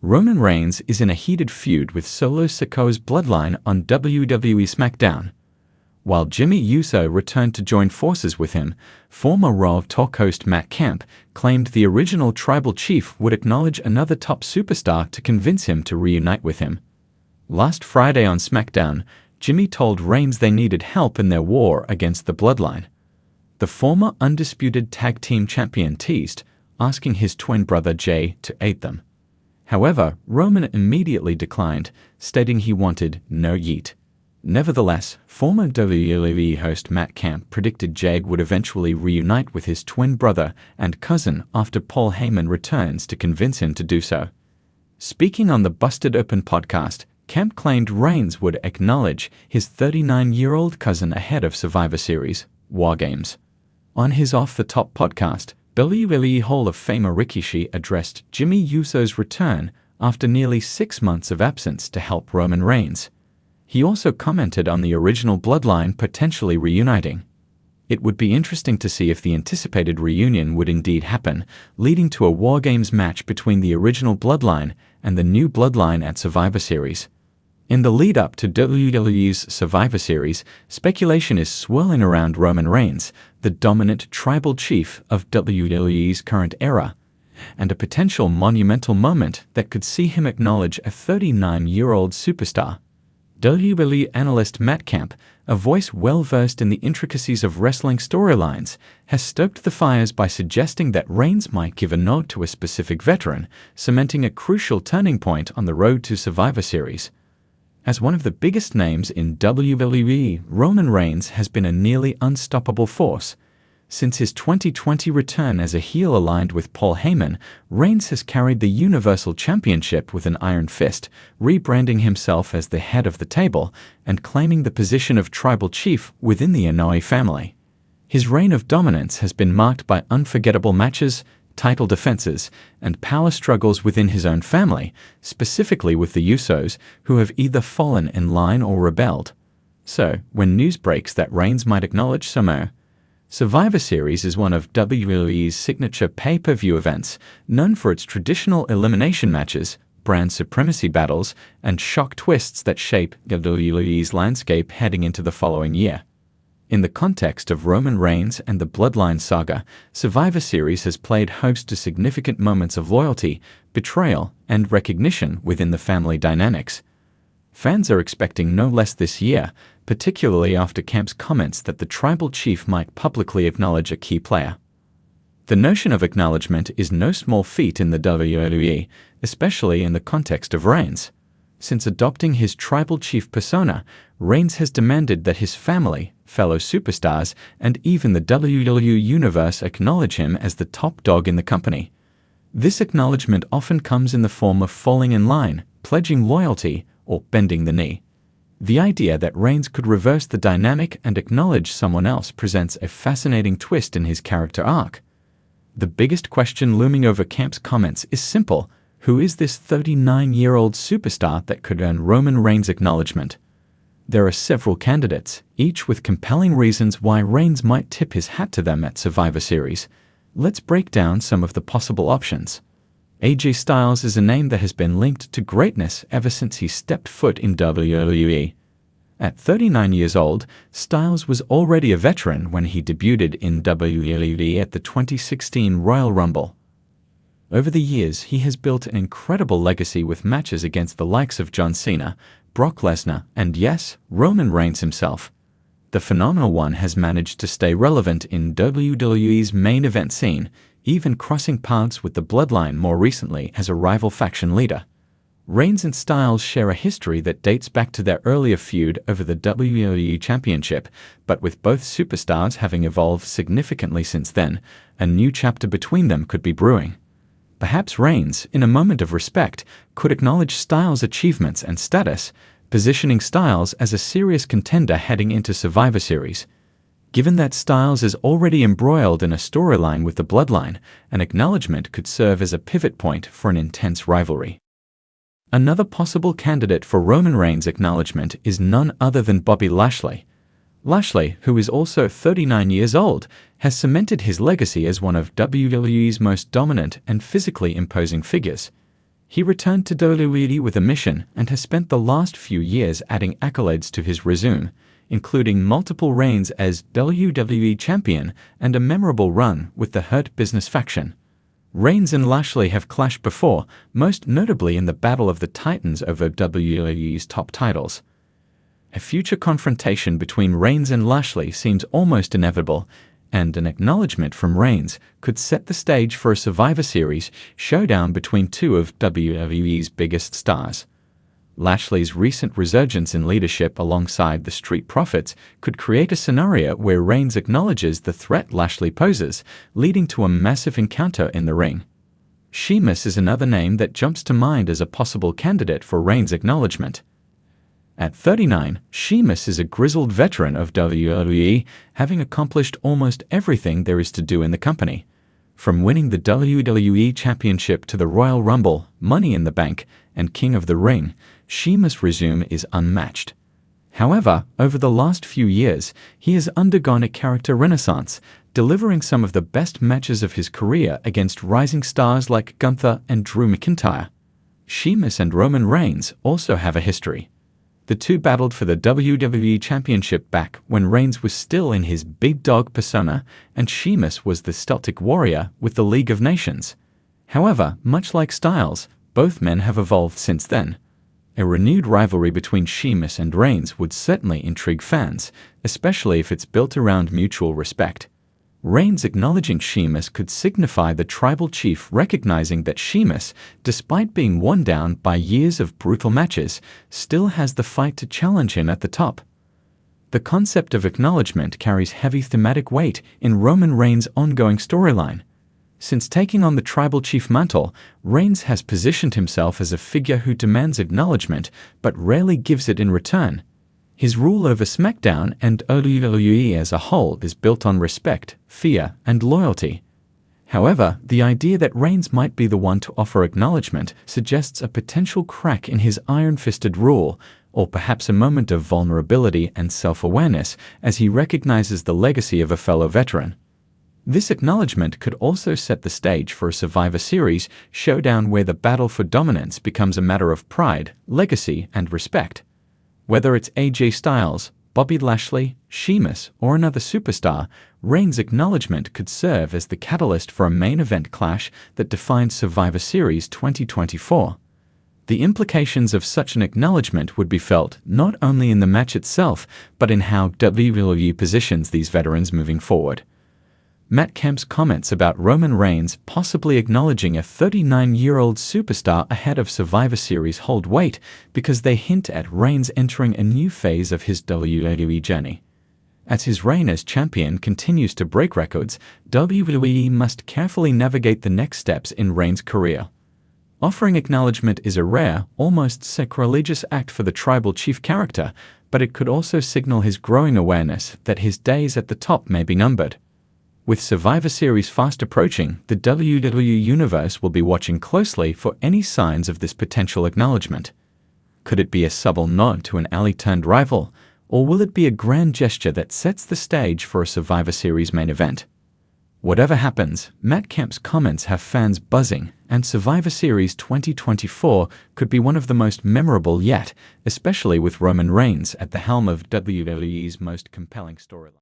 Roman Reigns is in a heated feud with Solo Sikoa's bloodline on WWE SmackDown. While Jimmy Uso returned to join forces with him, former Raw Talk host Matt Camp claimed the original tribal chief would acknowledge another top superstar to convince him to reunite with him. Last Friday on SmackDown, Jimmy told Reigns they needed help in their war against the bloodline. The former undisputed tag team champion teased, asking his twin brother Jay to aid them. However, Roman immediately declined, stating he wanted no yeet. Nevertheless, former WWE host Matt Camp predicted Jay would eventually reunite with his twin brother and cousin after Paul Heyman returns to convince him to do so. Speaking on the Busted Open podcast, Camp claimed Reigns would acknowledge his 39-year-old cousin ahead of Survivor Series War Games. On his Off the Top podcast, WWE Hall of Famer Rikishi addressed Jimmy Uso's return after nearly 6 months of absence to help Roman Reigns. He also commented on the original bloodline potentially reuniting. It would be interesting to see if the anticipated reunion would indeed happen, leading to a War Games match between the original bloodline and the new bloodline at Survivor Series. In the lead-up to WWE's Survivor Series, speculation is swirling around Roman Reigns, the dominant tribal chief of WWE's current era, and a potential monumental moment that could see him acknowledge a 39-year-old superstar. WWE analyst Matt Camp, a voice well-versed in the intricacies of wrestling storylines, has stoked the fires by suggesting that Reigns might give a nod to a specific veteran, cementing a crucial turning point on the road to Survivor Series. As one of the biggest names in WWE, Roman Reigns has been a nearly unstoppable force. Since his 2020 return as a heel aligned with Paul Heyman, Reigns has carried the Universal Championship with an iron fist, rebranding himself as the head of the table and claiming the position of tribal chief within the Inoue family. His reign of dominance has been marked by unforgettable matches, title defenses, and power struggles within his own family, specifically with the Usos, who have either fallen in line or rebelled. So, when news breaks that Reigns might acknowledge Samo, Survivor Series is one of WWE's signature pay-per-view events, known for its traditional elimination matches, brand supremacy battles, and shock twists that shape WWE's landscape heading into the following year. In the context of Roman Reigns and the Bloodline saga, Survivor Series has played host to significant moments of loyalty, betrayal, and recognition within the family dynamics. Fans are expecting no less this year, particularly after Camp's comments that the tribal chief might publicly acknowledge a key player. The notion of acknowledgement is no small feat in the WWE, especially in the context of Reigns. Since adopting his tribal chief persona, Reigns has demanded that his family, fellow superstars, and even the WWE Universe acknowledge him as the top dog in the company. This acknowledgement often comes in the form of falling in line, pledging loyalty, or bending the knee. The idea that Reigns could reverse the dynamic and acknowledge someone else presents a fascinating twist in his character arc. The biggest question looming over Camp's comments is simple: who is this 39-year-old superstar that could earn Roman Reigns' acknowledgement? There are several candidates, each with compelling reasons why Reigns might tip his hat to them at Survivor Series. Let's break down some of the possible options. AJ Styles is a name that has been linked to greatness ever since he stepped foot in WWE. At 39 years old, Styles was already a veteran when he debuted in WWE at the 2016 Royal Rumble. Over the years, he has built an incredible legacy with matches against the likes of John Cena, Brock Lesnar, and yes, Roman Reigns himself. The phenomenal one has managed to stay relevant in WWE's main event scene, even crossing paths with the Bloodline more recently as a rival faction leader. Reigns and Styles share a history that dates back to their earlier feud over the WWE Championship, but with both superstars having evolved significantly since then, a new chapter between them could be brewing. Perhaps Reigns, in a moment of respect, could acknowledge Styles' achievements and status, positioning Styles as a serious contender heading into Survivor Series. Given that Styles is already embroiled in a storyline with the Bloodline, an acknowledgement could serve as a pivot point for an intense rivalry. Another possible candidate for Roman Reigns' acknowledgement is none other than Bobby Lashley. Lashley, who is also 39 years old, has cemented his legacy as one of WWE's most dominant and physically imposing figures. He returned to WWE with a mission and has spent the last few years adding accolades to his resume, including multiple reigns as WWE Champion and a memorable run with the Hurt Business faction. Reigns and Lashley have clashed before, most notably in the Battle of the Titans over WWE's top titles. A future confrontation between Reigns and Lashley seems almost inevitable, and an acknowledgement from Reigns could set the stage for a Survivor Series showdown between two of WWE's biggest stars. Lashley's recent resurgence in leadership alongside the Street Profits could create a scenario where Reigns acknowledges the threat Lashley poses, leading to a massive encounter in the ring. Sheamus is another name that jumps to mind as a possible candidate for Reigns' acknowledgement. At 39, Sheamus is a grizzled veteran of WWE, having accomplished almost everything there is to do in the company. From winning the WWE Championship to the Royal Rumble, Money in the Bank, and King of the Ring, Sheamus' resume is unmatched. However, over the last few years, he has undergone a character renaissance, delivering some of the best matches of his career against rising stars like Gunther and Drew McIntyre. Sheamus and Roman Reigns also have a history. The two battled for the WWE Championship back when Reigns was still in his big dog persona and Sheamus was the Celtic Warrior with the League of Nations. However, much like Styles, both men have evolved since then. A renewed rivalry between Sheamus and Reigns would certainly intrigue fans, especially if it's built around mutual respect. Reigns acknowledging Sheamus could signify the tribal chief recognizing that Sheamus, despite being worn down by years of brutal matches, still has the fight to challenge him at the top. The concept of acknowledgement carries heavy thematic weight in Roman Reigns' ongoing storyline. Since taking on the tribal chief mantle, Reigns has positioned himself as a figure who demands acknowledgement but rarely gives it in return. His rule over SmackDown and WWE as a whole is built on respect, fear, and loyalty. However, the idea that Reigns might be the one to offer acknowledgement suggests a potential crack in his iron-fisted rule, or perhaps a moment of vulnerability and self-awareness as he recognizes the legacy of a fellow veteran. This acknowledgement could also set the stage for a Survivor Series showdown where the battle for dominance becomes a matter of pride, legacy, and respect. Whether it's AJ Styles, Bobby Lashley, Sheamus, or another superstar, Reigns' acknowledgement could serve as the catalyst for a main event clash that defines Survivor Series 2024. The implications of such an acknowledgement would be felt not only in the match itself, but in how WWE positions these veterans moving forward. Matt Kemp's comments about Roman Reigns possibly acknowledging a 39-year-old superstar ahead of Survivor Series hold weight because they hint at Reigns entering a new phase of his WWE journey. As his reign as champion continues to break records, WWE must carefully navigate the next steps in Reigns' career. Offering acknowledgement is a rare, almost sacrilegious act for the tribal chief character, but it could also signal his growing awareness that his days at the top may be numbered. With Survivor Series fast approaching, the WWE Universe will be watching closely for any signs of this potential acknowledgement. Could it be a subtle nod to an alley-turned rival, or will it be a grand gesture that sets the stage for a Survivor Series main event? Whatever happens, Matt Kemp's comments have fans buzzing, and Survivor Series 2024 could be one of the most memorable yet, especially with Roman Reigns at the helm of WWE's most compelling storyline.